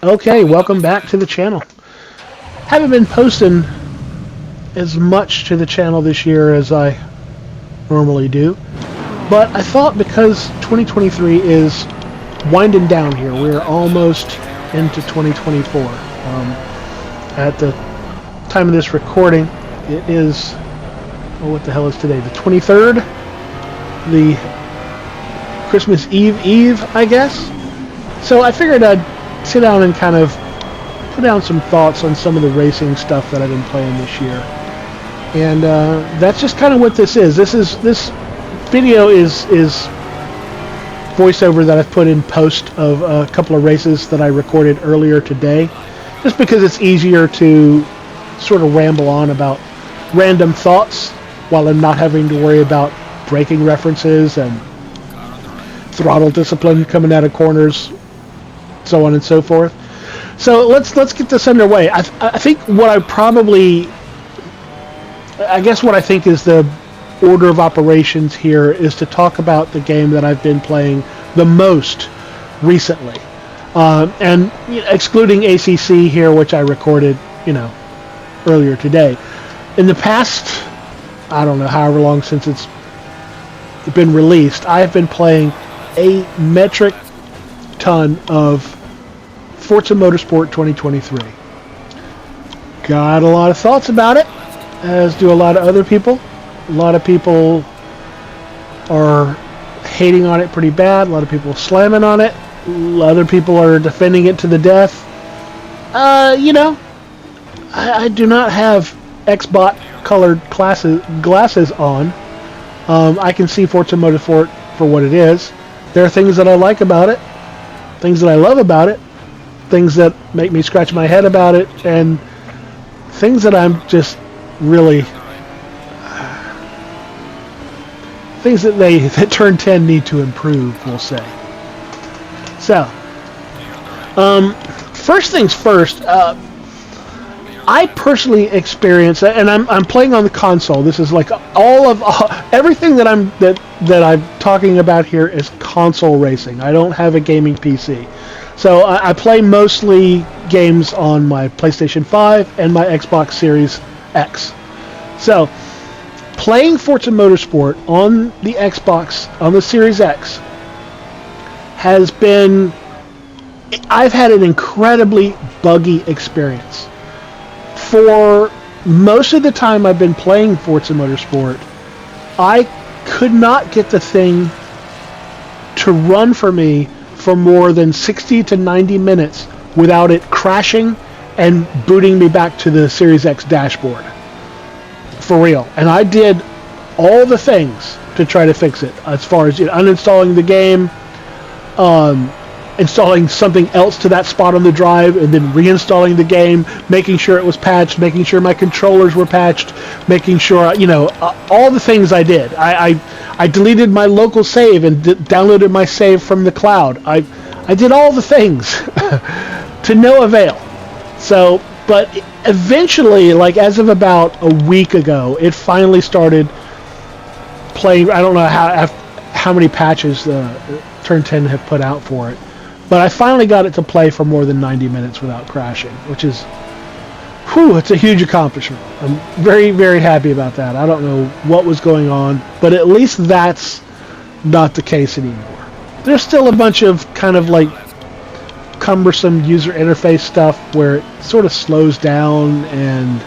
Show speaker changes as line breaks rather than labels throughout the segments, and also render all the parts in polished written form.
Okay, welcome back to the channel. Haven't been posting as much to the channel this year as I normally do, but I thought because 2023 is winding down here, we're almost into 2024. At the time of this recording, it is, what the hell is today, the 23rd? The Christmas Eve, I guess? So I figured I'd sit down and kind of put down some thoughts on some of the racing stuff that I've been playing this year. And that's just kind of what this is. This video is voiceover that I've put in post of a couple of races that I recorded earlier today, just because it's easier to sort of ramble on about random thoughts while I'm not having to worry about braking references and throttle discipline coming out of corners, so on and so forth. So let's get this underway. I think what I think is the order of operations here is to talk about the game that I've been playing the most recently, and excluding ACC here, which I recorded earlier today. In the past, I don't know, however long since it's been released, I've been playing a metric ton of Forza Motorsport 2023. Got a lot of thoughts about it, as do a lot of other people. A lot of people are hating on it pretty bad. A lot of people slamming on it. Other people are defending it to the death. I do not have Xbot colored glasses on. I can see Forza Motorsport for what it is. There are things that I like about it, things that I love about it, things that make me scratch my head about it, and things that I'm just really things that Turn 10 need to improve, we'll say. So, first things first, I personally experience, and I'm playing on the console. This is like everything that I'm talking about here is console racing. I don't have a gaming PC. So I play mostly games on my PlayStation 5 and my Xbox Series X. So playing Forza Motorsport on the Xbox, on the Series X, I've had an incredibly buggy experience. For most of the time I've been playing Forza Motorsport, I could not get the thing to run for me for more than 60 to 90 minutes without it crashing and booting me back to the Series X dashboard. For real. And I did all the things to try to fix it, as far as uninstalling the game, installing something else to that spot on the drive, and then reinstalling the game, making sure it was patched, making sure my controllers were patched, making sure, all the things I did. I deleted my local save and downloaded my save from the cloud. I did all the things to no avail. So, but eventually, like as of about a week ago, it finally started playing. I don't know how many patches Turn 10 have put out for it, but I finally got it to play for more than 90 minutes without crashing, which is, it's a huge accomplishment. I'm very, very happy about that. I don't know what was going on, but at least that's not the case anymore. There's still a bunch of kind of like cumbersome user interface stuff where it sort of slows down and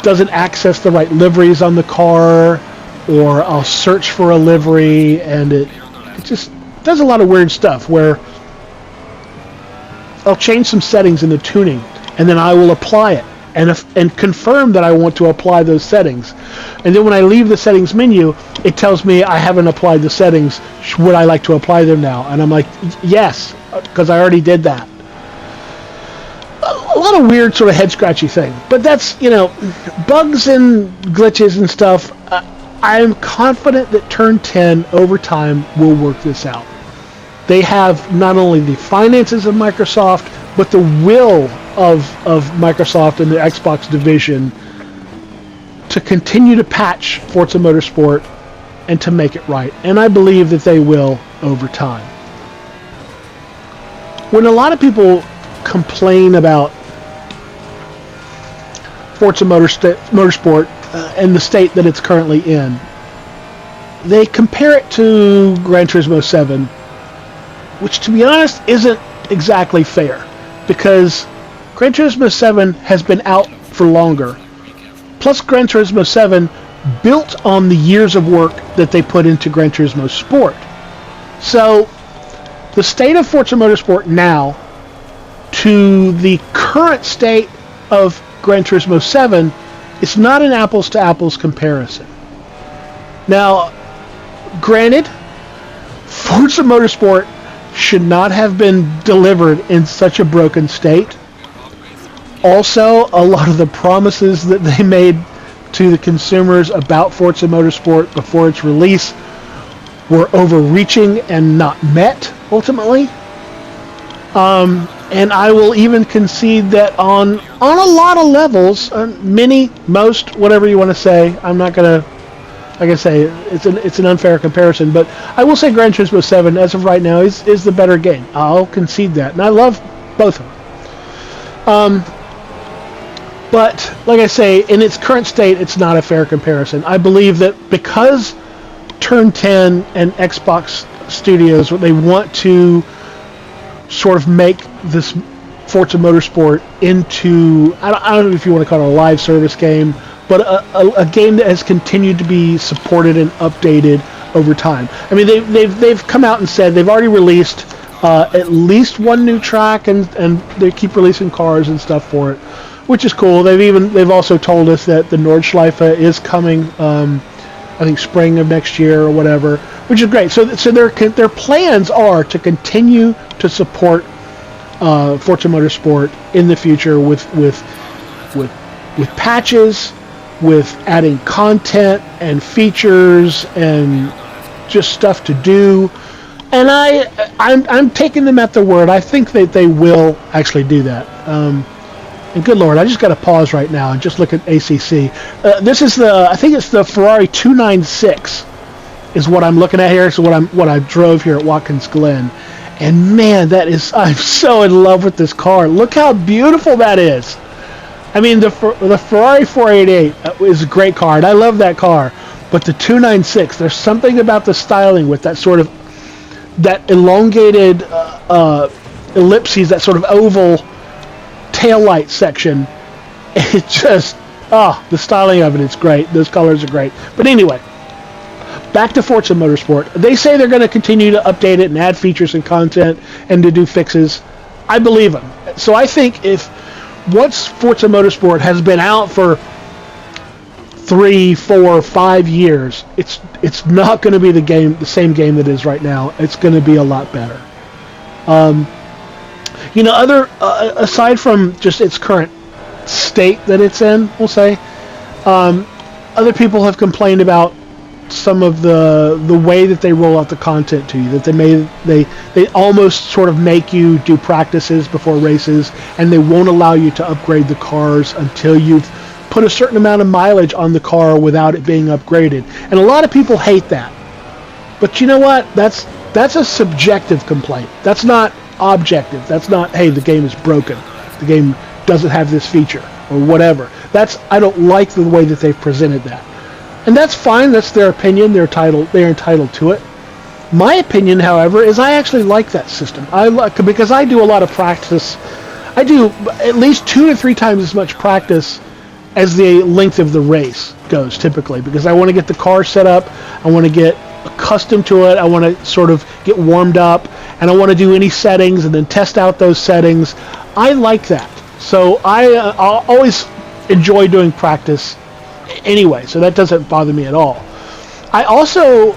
doesn't access the right liveries on the car, or I'll search for a livery and it just does a lot of weird stuff where I'll change some settings in the tuning and then I will apply it and confirm that I want to apply those settings. And then when I leave the settings menu, it tells me I haven't applied the settings. Would I like to apply them now? And I'm like, yes, because I already did that. A lot of weird sort of head-scratchy thing. But that's, bugs and glitches and stuff. I'm confident that Turn 10 over time will work this out. They have not only the finances of Microsoft, but the will of Microsoft and the Xbox division to continue to patch Forza Motorsport and to make it right. And I believe that they will over time. When a lot of people complain about Forza Motorsport and the state that it's currently in, they compare it to Gran Turismo 7, which, to be honest, isn't exactly fair, because Gran Turismo 7 has been out for longer. Plus, Gran Turismo 7 built on the years of work that they put into Gran Turismo Sport. So, the state of Forza Motorsport now to the current state of Gran Turismo 7 is not an apples-to-apples comparison. Now, granted, Forza Motorsport should not have been delivered in such a broken state. Also, a lot of the promises that they made to the consumers about Forza Motorsport before its release were overreaching and not met, ultimately. And I will even concede that on a lot of levels, many, most, whatever you want to say, I'm not going to, like I say, it's an unfair comparison, but I will say Gran Turismo 7, as of right now, is the better game. I'll concede that, and I love both of them. But, like I say, in its current state, it's not a fair comparison. I believe that because Turn 10 and Xbox Studios, they want to sort of make this Forza Motorsport into, I don't know if you want to call it a live service game, but a game that has continued to be supported and updated over time. I mean, they've come out and said they've already released at least one new track, and they keep releasing cars and stuff for it, which is cool. They've also told us that the Nordschleife is coming, I think spring of next year or whatever, which is great. So their plans are to continue to support Forza Motorsport in the future with patches, with adding content and features and just stuff to do. And I'm taking them at their word. I think that they will actually do that. And good Lord, I just got to pause right now and just look at ACC. This is I think it's the Ferrari 296 is what I'm looking at here. So what I drove here at Watkins Glen. And man, I'm so in love with this car. Look how beautiful that is. I mean, the Ferrari 488 is a great car, and I love that car. But the 296, there's something about the styling with that sort of, that elongated ellipses, that sort of oval taillight section. It just, the styling of it is great. Those colors are great. But anyway, back to Forza Motorsport. They say they're going to continue to update it and add features and content and to do fixes. I believe them. So I think once Forza Motorsport has been out for 3, 4, 5 years, it's not going to be the same game that it is right now. It's going to be a lot better. Aside from just its current state that it's in, we'll say, other people have complained about some of the way that they roll out the content to you, that they almost sort of make you do practices before races, and they won't allow you to upgrade the cars until you've put a certain amount of mileage on the car without it being upgraded. And a lot of people hate that. But you know what? That's a subjective complaint. That's not objective. That's not, hey, the game is broken. The game doesn't have this feature or whatever. I don't like the way that they've presented that. And that's fine. That's their opinion. They're entitled to it. My opinion, however, is I actually like that system. Because I do a lot of practice. I do at least 2 to 3 times as much practice as the length of the race goes, typically, because I want to get the car set up. I want to get accustomed to it. I want to sort of get warmed up, and I want to do any settings and then test out those settings. I like that. So I'll always enjoy doing practice anyway, so that doesn't bother me at all. I also,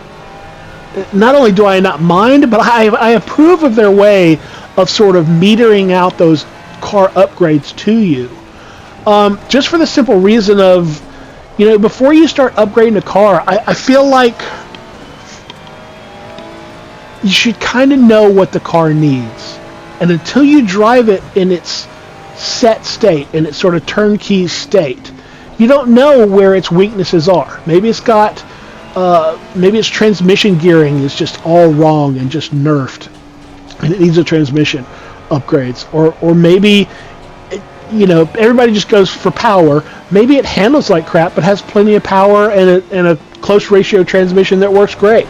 not only do I not mind, but I approve of their way of sort of metering out those car upgrades to you. Just for the simple reason of, before you start upgrading a car, I feel like you should kind of know what the car needs. And until you drive it in its set state, in its sort of turnkey state, you don't know where its weaknesses are. Maybe its transmission gearing is just all wrong and just nerfed, and it needs a transmission. upgrades, or maybe, everybody just goes for power. Maybe it handles like crap, but has plenty of power and a close ratio transmission that works great.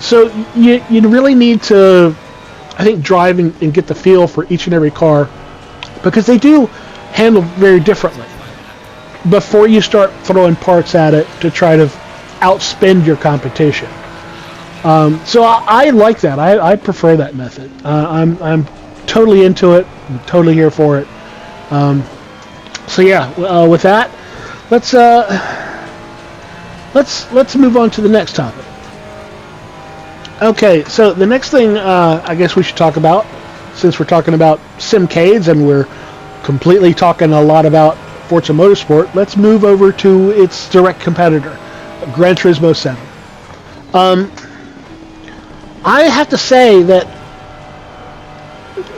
So you really need to, I think, drive and get the feel for each and every car, because they do handle very differently before you start throwing parts at it to try to outspend your competition. So I like that. I prefer that method. I'm totally into it. I'm totally here for it. So yeah, with that, let's move on to the next topic. Okay, so the next thing I guess we should talk about, since we're talking about simcades and we're completely talking a lot about Forza Motorsport, let's move over to its direct competitor, Gran Turismo 7. I have to say that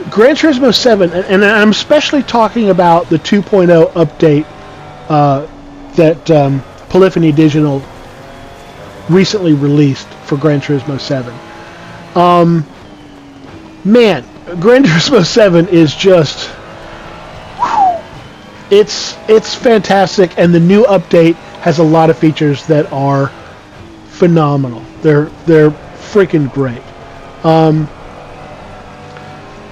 Gran Turismo 7, and I'm especially talking about the 2.0 update that Polyphony Digital recently released for Gran Turismo 7. Man, Gran Turismo 7 is just... It's fantastic, and the new update has a lot of features that are phenomenal. They're freaking great.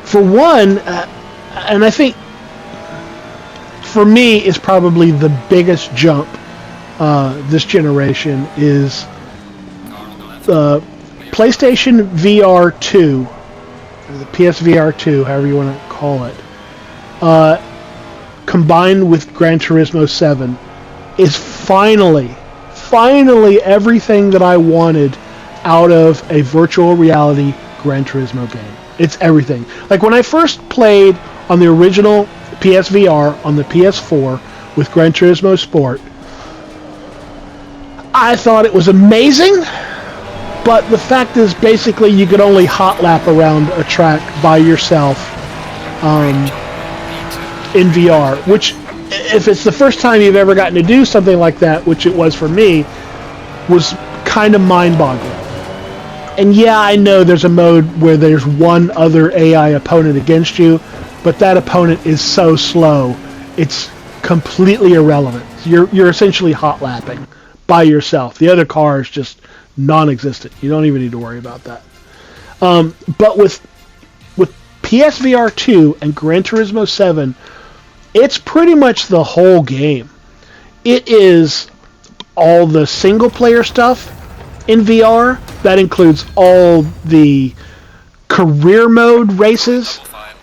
For one, and I think for me is probably the biggest jump this generation, is PlayStation VR 2, or the PSVR 2, however you want to call it, combined with Gran Turismo 7, is finally everything that I wanted out of a virtual reality Gran Turismo game. It's everything. Like when I first played on the original PSVR on the PS4 with Gran Turismo Sport, I thought it was amazing, but the fact is basically you could only hot lap around a track by yourself in VR, which, if it's the first time you've ever gotten to do something like that, which it was for me, was kind of mind-boggling. And yeah, I know there's a mode where there's one other AI opponent against you, but that opponent is so slow, it's completely irrelevant. You're essentially hot lapping by yourself. The other car is just non-existent. You don't even need to worry about that. But with PSVR 2 and Gran Turismo 7, it's pretty much the whole game. It is all the single-player stuff in VR. That includes all the career mode races.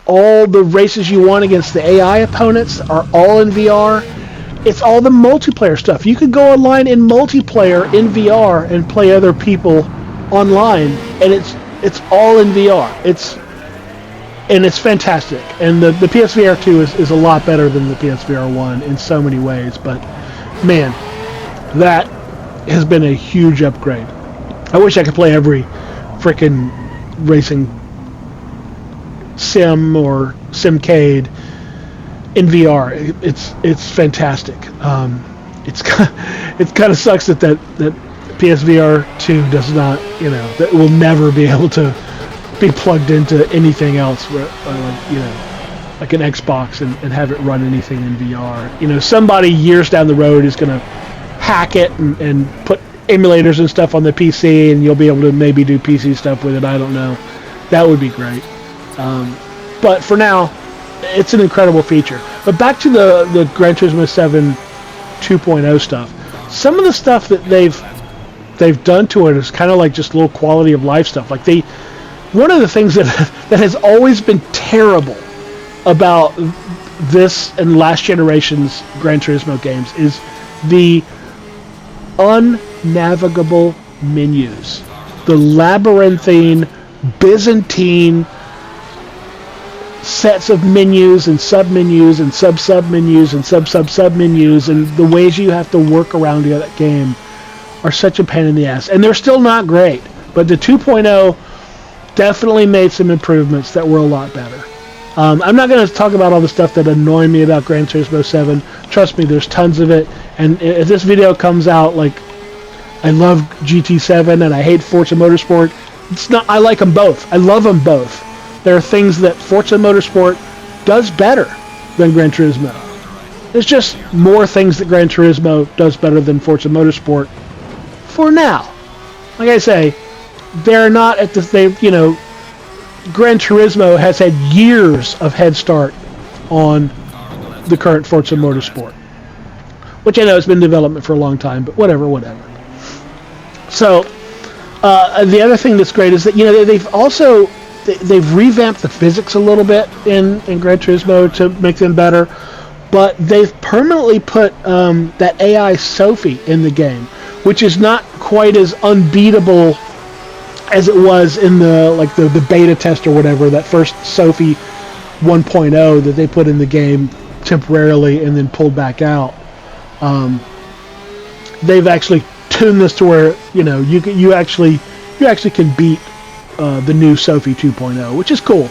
All the races you want against the AI opponents are all in VR. It's all the multiplayer stuff. You can go online in multiplayer in VR and play other people online, and it's all in VR. It's fantastic. And the PSVR 2 is a lot better than the PSVR 1 in so many ways. But man, that has been a huge upgrade. I wish I could play every frickin' racing sim or simcade in VR. It's fantastic. It kind of sucks that PSVR 2 does not, that will never be able to be plugged into anything else, like an Xbox and have it run anything in VR. Somebody years down the road is going to hack it and put emulators and stuff on the PC, and you'll be able to maybe do PC stuff with it. I don't know. That would be great. But for now, it's an incredible feature. But back to the Gran Turismo 7 2.0 stuff. Some of the stuff that they've done to it is kind of like just little quality of life stuff. Like one of the things that has always been terrible about this and last generation's Gran Turismo games is the unnavigable menus. The labyrinthine, Byzantine sets of menus and sub-menus and sub-sub-menus and sub-sub-sub-menus, and the ways you have to work around that game are such a pain in the ass. And they're still not great, but the 2.0 definitely made some improvements that were a lot better. I'm not going to talk about all the stuff that annoyed me about Gran Turismo 7. Trust me, there's tons of it. And if this video comes out, I love GT7 and I hate Forza Motorsport, it's not. I like them both. I love them both. There are things that Forza Motorsport does better than Gran Turismo. There's just more things that Gran Turismo does better than Forza Motorsport for now. Like I say, they're not at the... Gran Turismo has had years of head start on the current Forza Motorsport, which I know has been in development for a long time, but whatever. So, the other thing that's great is that they've revamped the physics a little bit in Gran Turismo to make them better, but they've permanently put that AI Sophie in the game, which is not quite as unbeatable as it was in the beta test or whatever, that first Sophie 1.0 that they put in the game temporarily and then pulled back out. They've actually tuned this to where you actually can beat the new Sophie 2.0, which is cool.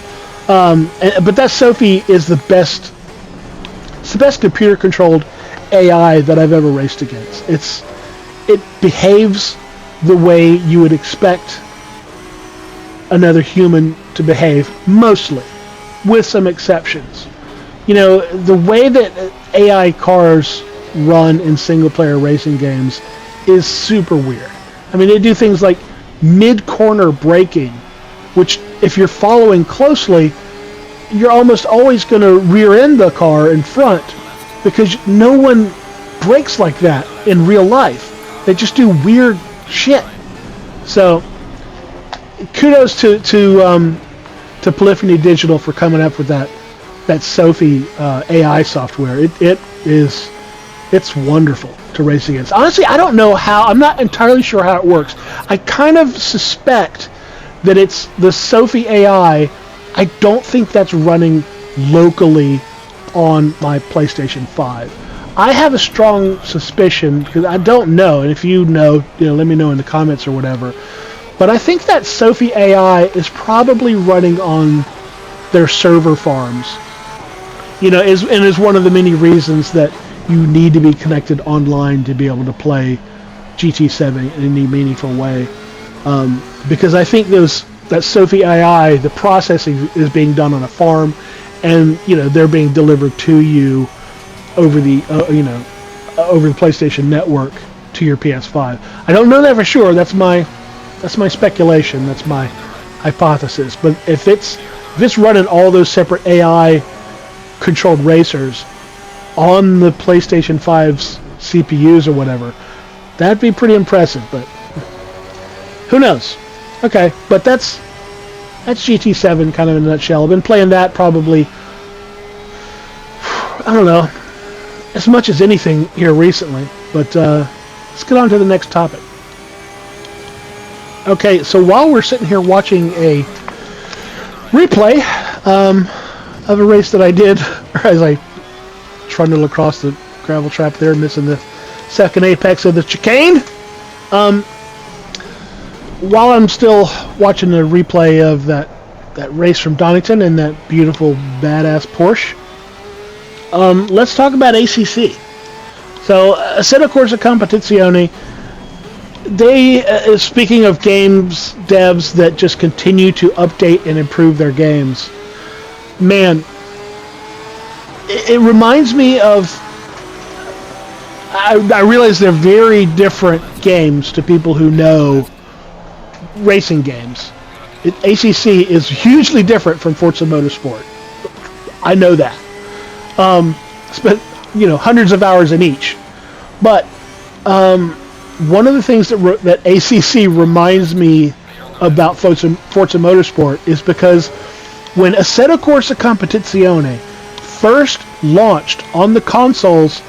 But that Sophie is the best. It's the best computer-controlled AI that I've ever raced against. It behaves the way you would expect another human to behave, mostly, with some exceptions. The way that AI cars run in single-player racing games is super weird. I mean, they do things like mid-corner braking, which, if you're following closely, you're almost always going to rear-end the car in front, because no one brakes like that in real life. They just do weird shit. So, kudos to Polyphony Digital for coming up with that Sophie AI software. It's wonderful to race against. Honestly, I don't know how. I'm not entirely sure how it works. I kind of suspect that it's the Sophie AI. I don't think that's running locally on my PlayStation 5. I have a strong suspicion, because I don't know, and if you know, let me know in the comments or whatever. But I think that Sophie AI is probably running on their server farms. Is one of the many reasons that you need to be connected online to be able to play GT7 in any meaningful way. Because I think that Sophie AI, the processing is being done on a farm, and they're being delivered to you over the over the PlayStation Network to your PS5. I don't know that for sure. That's my speculation. That's my hypothesis. But if it's running all those separate AI controlled racers on the PlayStation 5's CPUs or whatever, that'd be pretty impressive. But who knows? Okay, but that's GT7 kind of in a nutshell. I've been playing that probably, I don't know, as much as anything here recently. But let's get on to the next topic. Okay, so while we're sitting here watching a replay of a race that I did, as I trundled across the gravel trap there, missing the second apex of the chicane, while I'm still watching the replay of that race from Donington in that beautiful, badass Porsche, let's talk about ACC. So, Assetto Corsa Competizione, they, speaking of games devs that just continue to update and improve their games, man, it reminds me of, I realize they're very different games to people who know racing games. ACC is hugely different from Forza Motorsport. I know that. Spent hundreds of hours in each, but one of the things that ACC reminds me about Forza Motorsport is because when Assetto Corsa Competizione first launched on the consoles,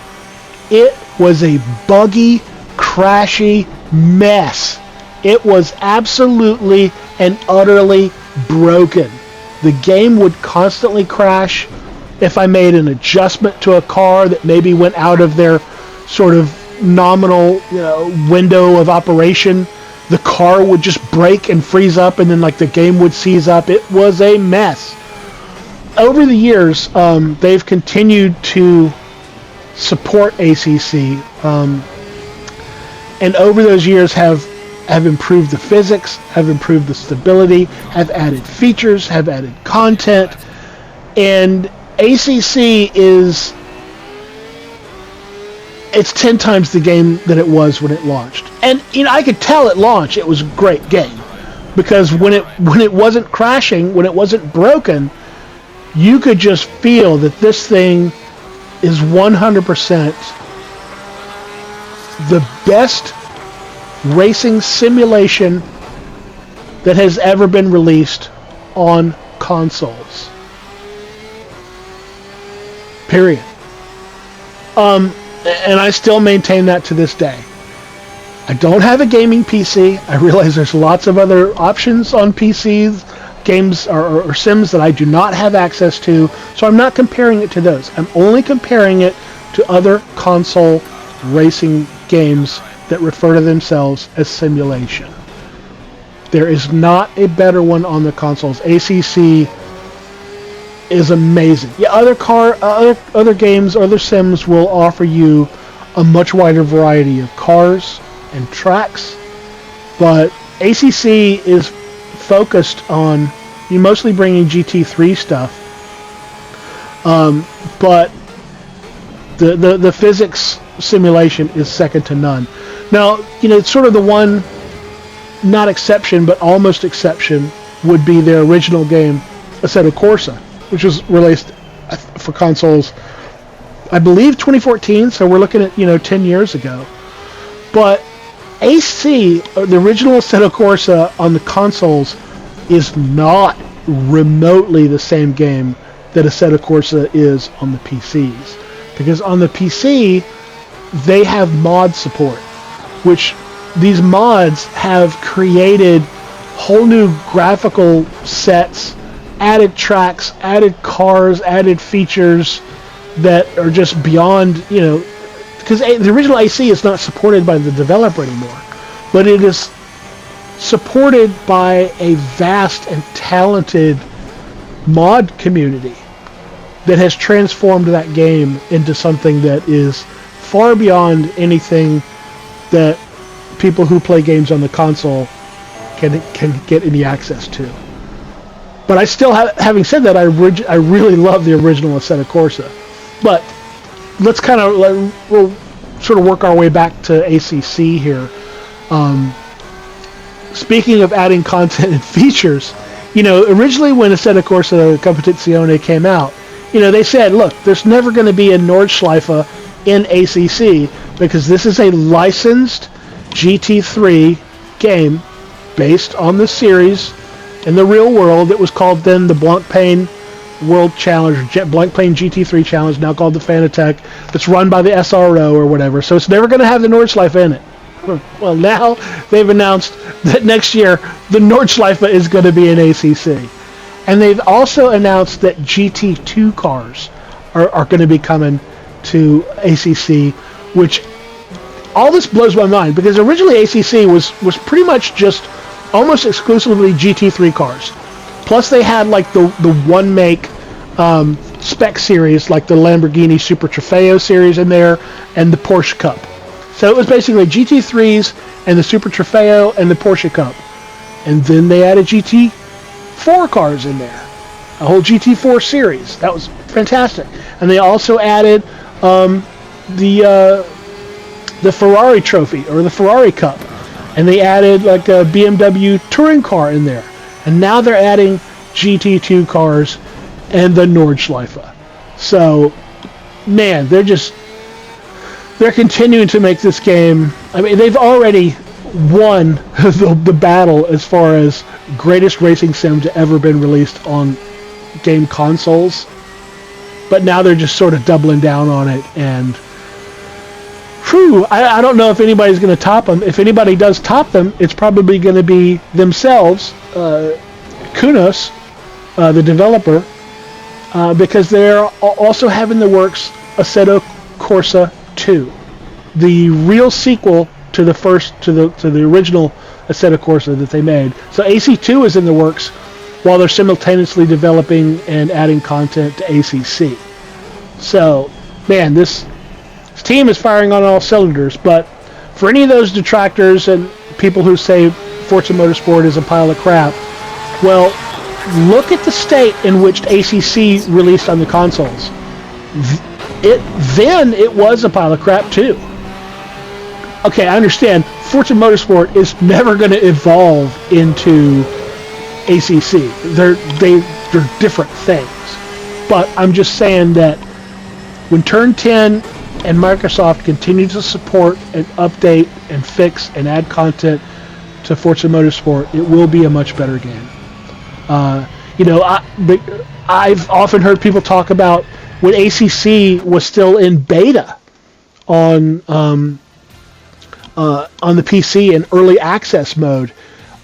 it was a buggy, crashy mess. It was absolutely and utterly broken. The game would constantly crash. If I made an adjustment to a car that maybe went out of their sort of nominal window of operation, the car would just break and freeze up, and then the game would seize up. It was a mess. Over the years, they've continued to support ACC, and over those years have have improved the physics, have improved the stability, have added features, have added content, and ACC is it's 10 times the game that it was when it launched. And I could tell at launch it was a great game because when it wasn't crashing, when it wasn't broken, you could just feel that this thing is 100% the best racing simulation that has ever been released on consoles. Period. And I still maintain that to this day. I don't have a gaming PC. I realize there's lots of other options on PCs, games or sims that I do not have access to, so I'm not comparing it to those. I'm only comparing it to other console racing games that refer to themselves as simulation. There is not a better one on the consoles. ACC is amazing. Yeah, other games, other sims will offer you a much wider variety of cars and tracks, but ACC is focused on mostly bringing GT3 stuff, but the physics simulation is second to none. Now, it's sort of the one, not exception, but almost exception, would be their original game, Assetto Corsa, which was released for consoles, I believe 2014, so we're looking at, 10 years ago. But AC, the original Assetto Corsa on the consoles, is not remotely the same game that Assetto Corsa is on the PCs. Because on the PC, they have mod support, which these mods have created whole new graphical sets, added tracks, added cars, added features that are just beyond, because the original AC is not supported by the developer anymore, but it is supported by a vast and talented mod community that has transformed that game into something that is far beyond anything that people who play games on the console can get any access to. But I still, having said that, I really love the original Assetto Corsa. But let's we'll sort of work our way back to ACC here. Speaking of adding content and features, originally when Assetto Corsa Competizione came out, they said, look, there's never going to be a Nordschleife in ACC because this is a licensed GT3 game based on the series in the real world. It was called then the Blancpain World Challenge, Blancpain GT3 Challenge, now called the Fanatec. It's run by the SRO or whatever, so it's never going to have the Nordschleife in it. Well, now they've announced that next year the Nordschleife is going to be in ACC. And they've also announced that GT2 cars are going to be coming to ACC, which all this blows my mind because originally ACC was pretty much just almost exclusively GT3 cars. Plus they had like the one make spec series like the Lamborghini Super Trofeo series in there and the Porsche Cup. So it was basically GT3s and the Super Trofeo and the Porsche Cup. And then they added GT4 cars in there. A whole GT4 series. That was fantastic. And they also added the Ferrari trophy or the Ferrari Cup. And they added like a BMW touring car in there. And now they're adding GT2 cars and the Nordschleife. So, man, they're continuing to make this game. I mean, they've already won the battle as far as greatest racing sim to ever been released on game consoles. But now they're just sort of doubling down on it, and I don't know if anybody's going to top them. If anybody does top them, it's probably going to be themselves, Kunos, the developer, because they're also having the works Assetto Corsa 2, the real sequel to the original Assetto Corsa that they made. So AC2 is in the works while they're simultaneously developing and adding content to ACC. So, man, this team is firing on all cylinders, but for any of those detractors and people who say Forza Motorsport is a pile of crap. Well, look at the state in which ACC released on the consoles. Then it was a pile of crap too. Okay, I understand. Forza Motorsport is never going to evolve into ACC. They're different things. But I'm just saying that when Turn 10 and Microsoft continue to support and update and fix and add content to Forza Motorsport, it will be a much better game. I've often heard people talk about when ACC was still in beta on the PC in early access mode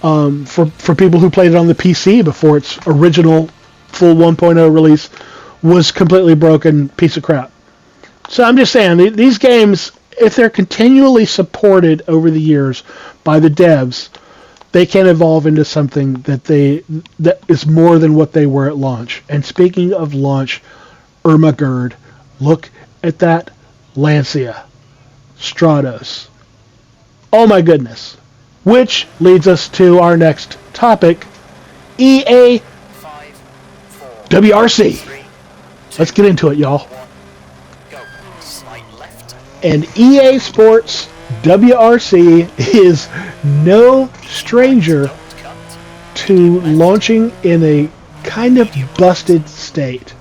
for people who played it on the PC before its original full 1.0 release was completely broken piece of crap. So I'm just saying, these games, if they're continually supported over the years by the devs, they can evolve into something that is more than what they were at launch. And speaking of launch, Ermagerd, look at that Lancia Stratos. Oh my goodness. Which leads us to our next topic, EA WRC. Let's get into it, y'all. And EA Sports WRC is no stranger to launching in a kind of busted state.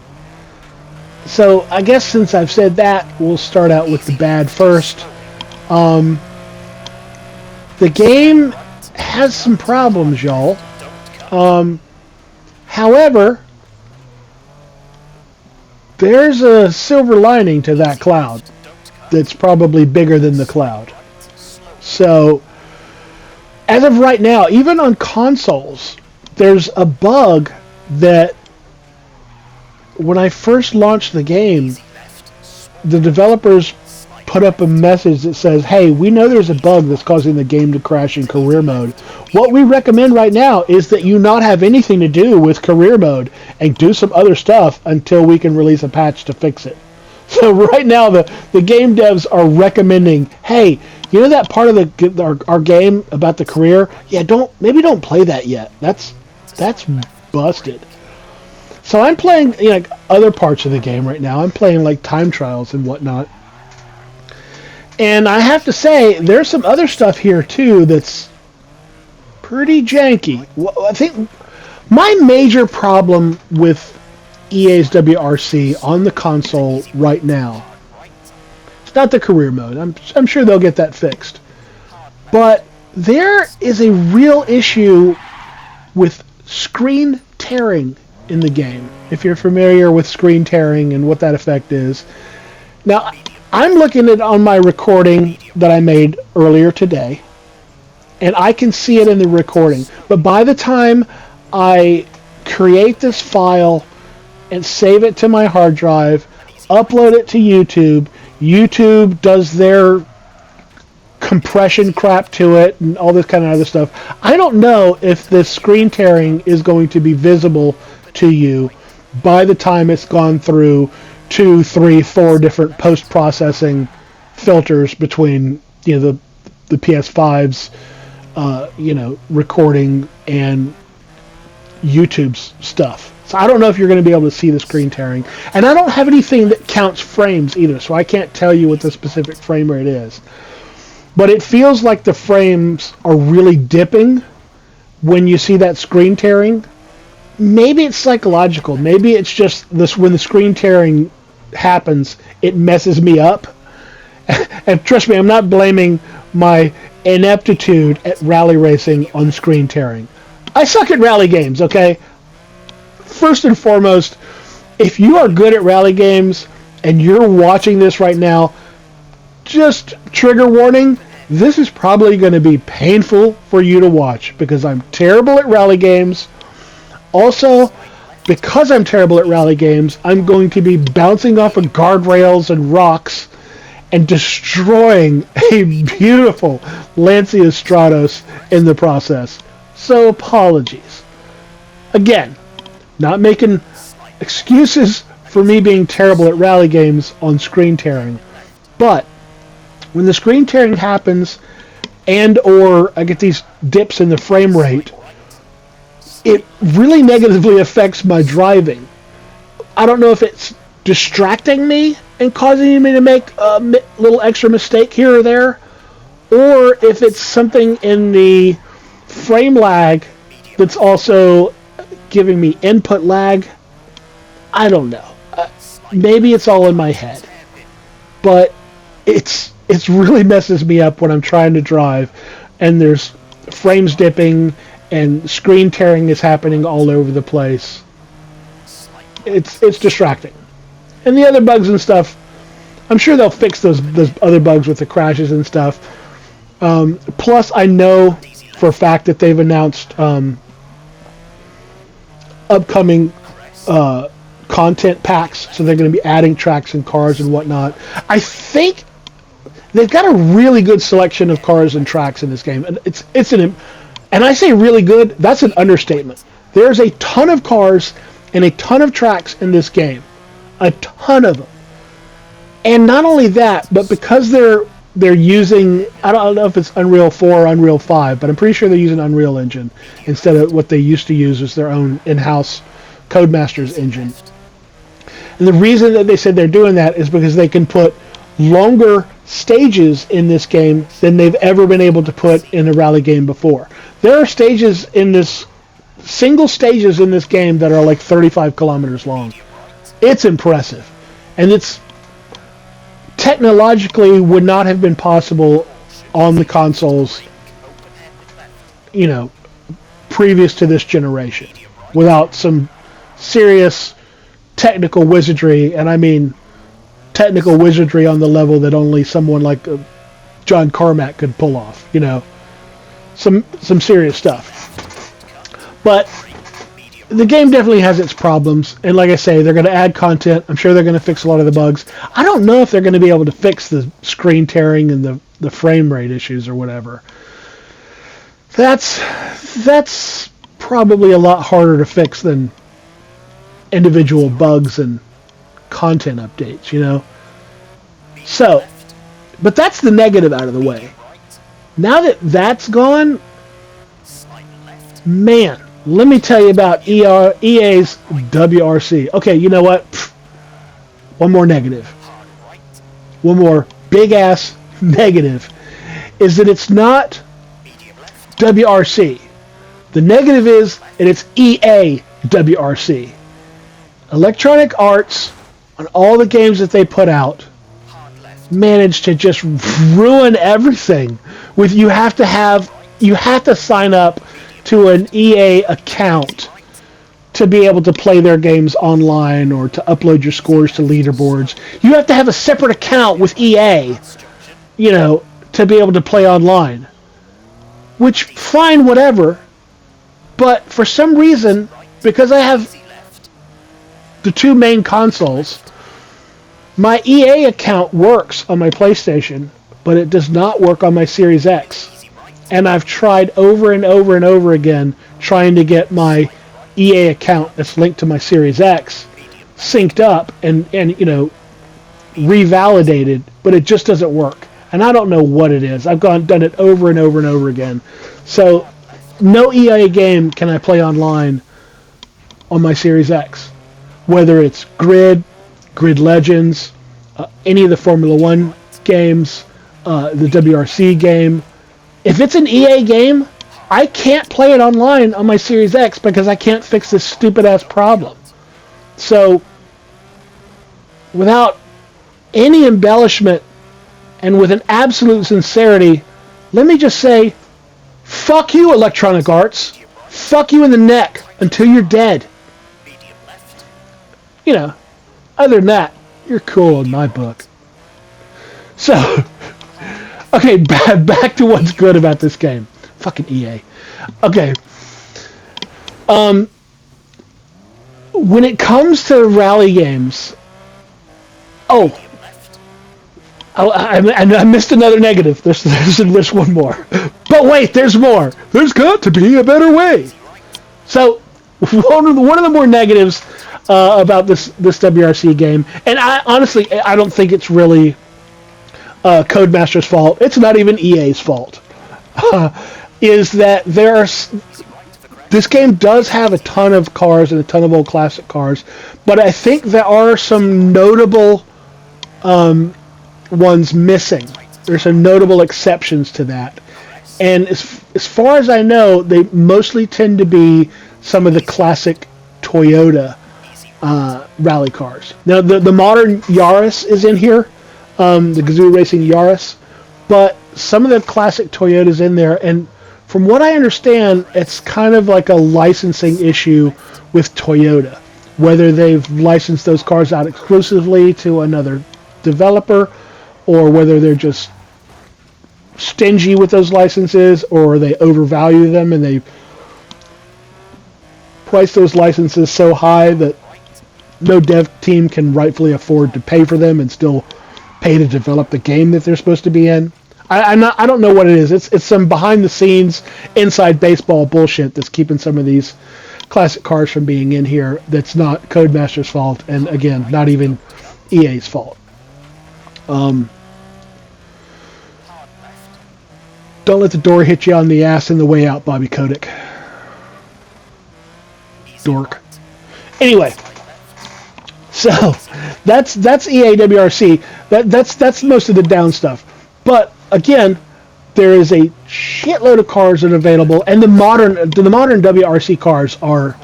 So I guess since I've said that, we'll start out with the bad first. The game has some problems, y'all. However, there's a silver lining to that cloud that's probably bigger than the cloud. So, as of right now, even on consoles, there's a bug that when I first launched the game, the developers put up a message that says, hey, we know there's a bug that's causing the game to crash in career mode. What we recommend right now is that you not have anything to do with career mode and do some other stuff until we can release a patch to fix it. So right now the game devs are recommending, hey, you know that part of our game about the career? Yeah, don't play that yet. That's busted. So I'm playing other parts of the game right now. I'm playing like time trials and whatnot. And I have to say, there's some other stuff here too that's pretty janky. I think my major problem with EA's WRC on the console right now, it's not the career mode. I'm sure they'll get that fixed. But there is a real issue with screen tearing in the game, if you're familiar with screen tearing and what that effect is. Now, I'm looking at on my recording that I made earlier today, and I can see it in the recording. But by the time I create this file and save it to my hard drive, upload it to YouTube, YouTube does their compression crap to it and all this kind of other stuff. I don't know if this screen tearing is going to be visible to you by the time it's gone through 2, 3, 4 different post-processing filters between the PS5's recording and YouTube's stuff. So I don't know if you're going to be able to see the screen tearing, and I don't have anything that counts frames either, so I can't tell you what the specific frame rate is. But it feels like the frames are really dipping when you see that screen tearing. Maybe it's psychological. Maybe it's just this when the screen tearing happens, it messes me up. And trust me, I'm not blaming my ineptitude at rally racing on screen tearing. I suck at rally games, okay? First and foremost, if you are good at rally games and you're watching this right now, just trigger warning, this is probably going to be painful for you to watch because I'm terrible at rally games. Also, because I'm terrible at rally games, I'm going to be bouncing off of guardrails and rocks and destroying a beautiful Lancia Stratos in the process. So apologies. Again, not making excuses for me being terrible at rally games on screen tearing, but when the screen tearing happens, and or I get these dips in the frame rate, it really negatively affects my driving. I don't know if it's distracting me and causing me to make a little extra mistake here or there, or if it's something in the frame lag that's also giving me input lag. I don't know. Maybe it's all in my head, but it's really messes me up when I'm trying to drive, and there's frames dipping and screen tearing is happening all over the place. It's distracting. And the other bugs and stuff, I'm sure they'll fix those other bugs with the crashes and stuff. Plus, I know for a fact that they've announced upcoming content packs, so they're going to be adding tracks and cars and whatnot. I think they've got a really good selection of cars and tracks in this game, and and I say really good, that's an understatement. There's a ton of cars and a ton of tracks in this game, a ton of them. And not only that, but because they're using, I don't know if it's Unreal 4 or Unreal 5, but I'm pretty sure they're using Unreal Engine instead of what they used to use as their own in-house Codemasters engine. And the reason that they said they're doing that is because they can put longer stages in this game than they've ever been able to put in a rally game before. There are single stages in this game that are like 35 kilometers long. It's impressive. And it's technologically would not have been possible on the consoles, previous to this generation, without some serious technical wizardry, and I mean technical wizardry on the level that only someone like John Carmack could pull off, some serious stuff. But the game definitely has its problems, and like I say, they're going to add content. I'm sure they're going to fix a lot of the bugs. I don't know if they're going to be able to fix the screen tearing and the frame rate issues or whatever. That's probably a lot harder to fix than individual bugs and content updates, So, but that's the negative out of the way. Now that that's gone, man, let me tell you about EA's WRC. Okay, you know what? One more negative. One more big-ass negative is that it's not WRC. The negative is that it's EA WRC. Electronic Arts, on all the games that they put out, managed to just ruin everything. You have to sign up to an EA account to be able to play their games online or to upload your scores to leaderboards. You have to have a separate account with EA, to be able to play online. Which, fine, whatever. But for some reason, because I have the two main consoles, my EA account works on my PlayStation, but it does not work on my Series X. And I've tried over and over and over again trying to get my EA account that's linked to my Series X synced up and revalidated, but it just doesn't work. And I don't know what it is. I've done it over and over and over again. So no EA game can I play online on my Series X. Whether it's Grid Legends, any of the Formula One games, the WRC game. If it's an EA game, I can't play it online on my Series X because I can't fix this stupid-ass problem. So, without any embellishment and with an absolute sincerity, let me just say, fuck you, Electronic Arts. Fuck you in the neck until you're dead. Other than that, you're cool in my book. So, okay, back to what's good about this game. Fucking EA. Okay. When it comes to rally games, I missed another negative. There's one more. But wait, there's more. There's got to be a better way. So, one of the more negatives about this WRC game, and I don't think it's really Codemasters' fault. It's not even EA's fault. is that this game does have a ton of cars and a ton of old classic cars, but I think there are some notable ones missing. There's some notable exceptions to that. And as far as I know, they mostly tend to be some of the classic Toyota rally cars. Now, the modern Yaris is in here, the Gazoo Racing Yaris, but some of the classic Toyotas in there, and from what I understand, it's kind of like a licensing issue with Toyota, whether they've licensed those cars out exclusively to another developer, or whether they're just stingy with those licenses, or they overvalue them and they price those licenses so high that no dev team can rightfully afford to pay for them and still pay to develop the game that they're supposed to be in. I don't know what it is. It's some behind the scenes inside baseball bullshit that's keeping some of these classic cars from being in here. That's not Codemaster's fault, and again, not even EA's fault. Don't let the door hit you on the ass in the way out, Bobby Kotick. Dork. Anyway, so that's EA WRC. That's most of the down stuff. But again, there is a shitload of cars that are available, and the modern WRC cars are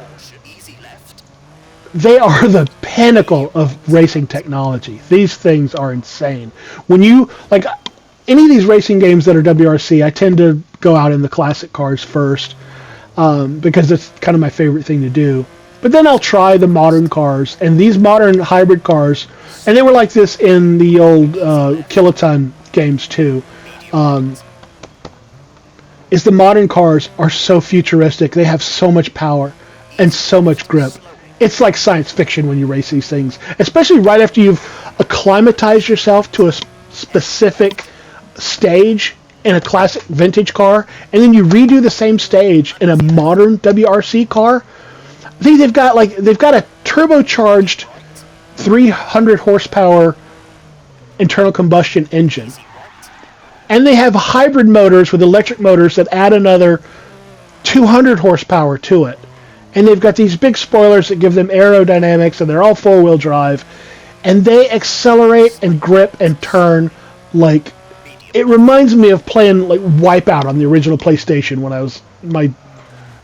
the pinnacle of racing technology. These things are insane. When you like any of these racing games that are WRC, I tend to go out in the classic cars first because it's kind of my favorite thing to do. But then I'll try the modern cars, and these modern hybrid cars, and they were like this in the old Kiloton games too, is the modern cars are so futuristic. They have so much power and so much grip. It's like science fiction when you race these things, especially right after you've acclimatized yourself to a specific stage in a classic vintage car, and then you redo the same stage in a modern WRC car. I think they've got a turbocharged 300 horsepower internal combustion engine, and they have hybrid motors with electric motors that add another 200 horsepower to it, and they've got these big spoilers that give them aerodynamics, and they're all four-wheel drive, and they accelerate and grip and turn like it reminds me of playing like Wipeout on the original PlayStation when I was my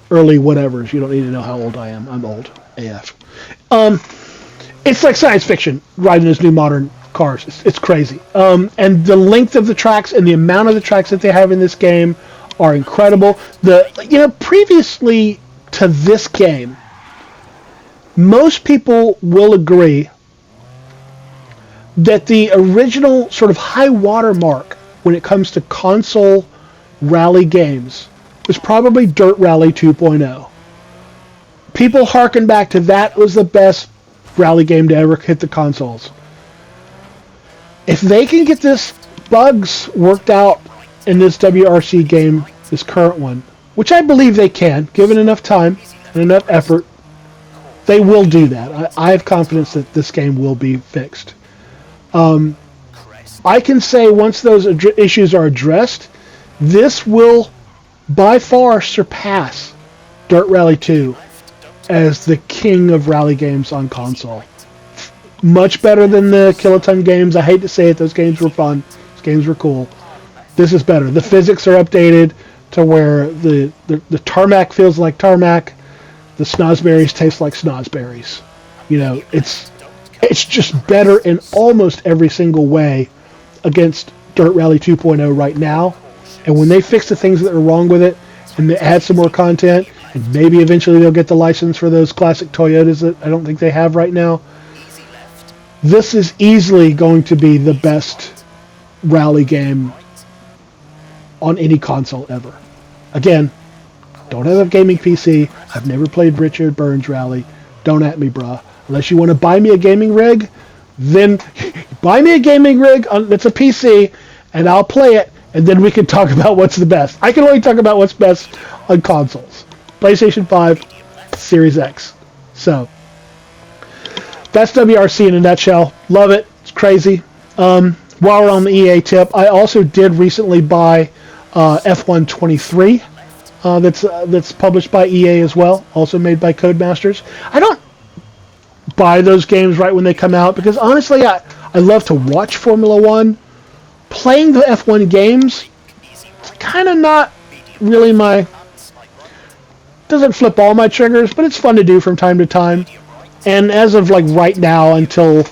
early whatevers. You don't need to know how old I am. I'm old AF. It's like science fiction riding those new modern cars. It's crazy. And the length of the tracks and the amount of the tracks that they have in this game are incredible. Previously to this game, most people will agree that the original sort of high water mark when it comes to console rally games was probably Dirt Rally 2.0. People harken back to that was the best rally game to ever hit the consoles. If they can get this bugs worked out in this WRC game, this current one, which I believe they can, given enough time and enough effort, they will do that. I have confidence that this game will be fixed. I can say once those issues are addressed, this will by far surpass Dirt Rally 2 as the king of rally games on console. Much better than the Kiloton games. I hate to say it, those games were fun. Those games were cool. This is better. The physics are updated to where the tarmac feels like tarmac. The snozberries taste like snozberries. You know, it's just better in almost every single way against Dirt Rally 2.0 right now. And when they fix the things that are wrong with it, and they add some more content, and maybe eventually they'll get the license for those classic Toyotas that I don't think they have right now, this is easily going to be the best rally game on any console ever. Again, don't have a gaming PC. I've never played Richard Burns Rally. Don't at me, bruh. Unless you want to buy me a gaming rig, then buy me a gaming rig that's a PC, and I'll play it, and then we can talk about what's the best. I can only talk about what's best on consoles. PlayStation 5, Series X. So, that's WRC in a nutshell. Love it. It's crazy. While we're on the EA tip, I also did recently buy F1 23. That's published by EA as well, also made by Codemasters. I don't buy those games right when they come out because honestly, I love to watch Formula One. Playing the F1 games, it's kind of not really my. Doesn't flip all my triggers, but it's fun to do from time to time. And as of like right now, until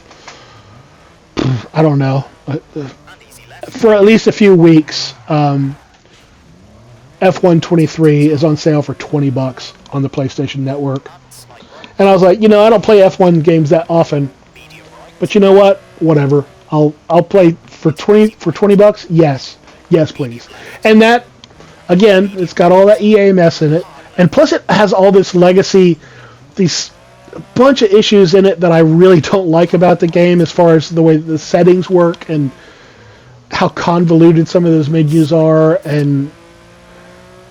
I don't know, for at least a few weeks. F1 23 is on sale for $20 on the PlayStation Network. And I was like, I don't play F1 games that often. But you know what? Whatever. I'll play for $20? Yes. Yes, please. And that, again, it's got all that EA mess in it. And plus it has all this legacy, these bunch of issues in it that I really don't like about the game as far as the way the settings work and how convoluted some of those menus are and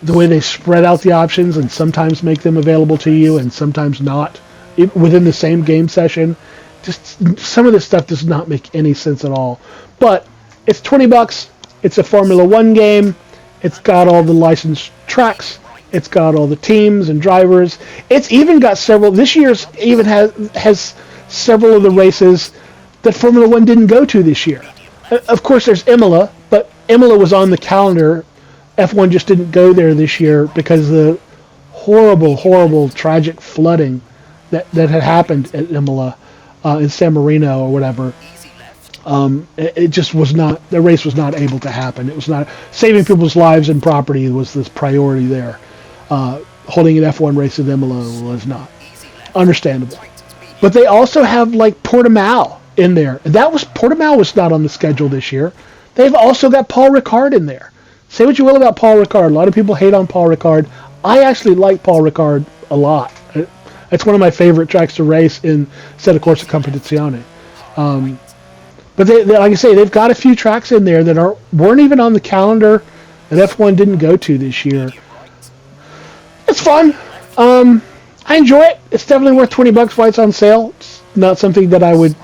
the way they spread out the options and sometimes make them available to you and sometimes not within the same game session. Just some of this stuff does not make any sense at all. But it's $20. It's a Formula One game. It's got all the licensed tracks. It's got all the teams and drivers. It's even got several. This year's even has several of the races that Formula One didn't go to this year. Of course, there's Imola, but Imola was on the calendar. F1 just didn't go there this year because of the horrible, tragic flooding that had happened at Imola in San Marino or whatever. It just was not, the race was not able to happen. It was not, saving people's lives and property was this priority there. Holding an F1 race at Imola was not. Understandable. But they also have like Portimao in there. Portimao was not on the schedule this year. They've also got Paul Ricard in there. Say what you will about Paul Ricard. A lot of people hate on Paul Ricard. I actually like Paul Ricard a lot. It's one of my favorite tracks to race in Sette Corsa Competizione. But they, like I say, they've got a few tracks in there that weren't even on the calendar that F1 didn't go to this year. It's fun. I enjoy it. It's definitely worth $20 while it's on sale. It's not something that I would,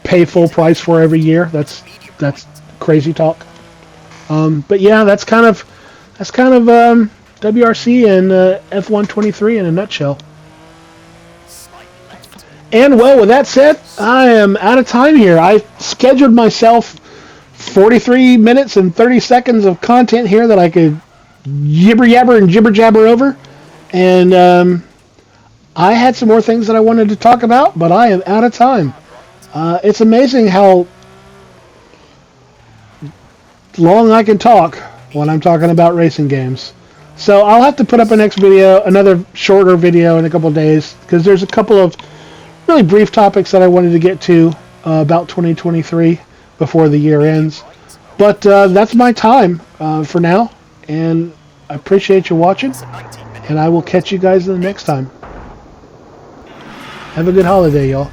pay full price for every year. That's crazy talk. But yeah, that's kind of WRC and F1 23 in a nutshell. And well, with that said, I am out of time here. I scheduled myself 43 minutes and 30 seconds of content here that I could jibber jabber over. And I had some more things that I wanted to talk about, but I am out of time. It's amazing how long I can talk when I'm talking about racing games. So I'll have to put up another shorter video in a couple of days, because there's a couple of really brief topics that I wanted to get to about 2023 before the year ends. But that's my time for now, and I appreciate you watching, and I will catch you guys the next time. Have a good holiday, y'all.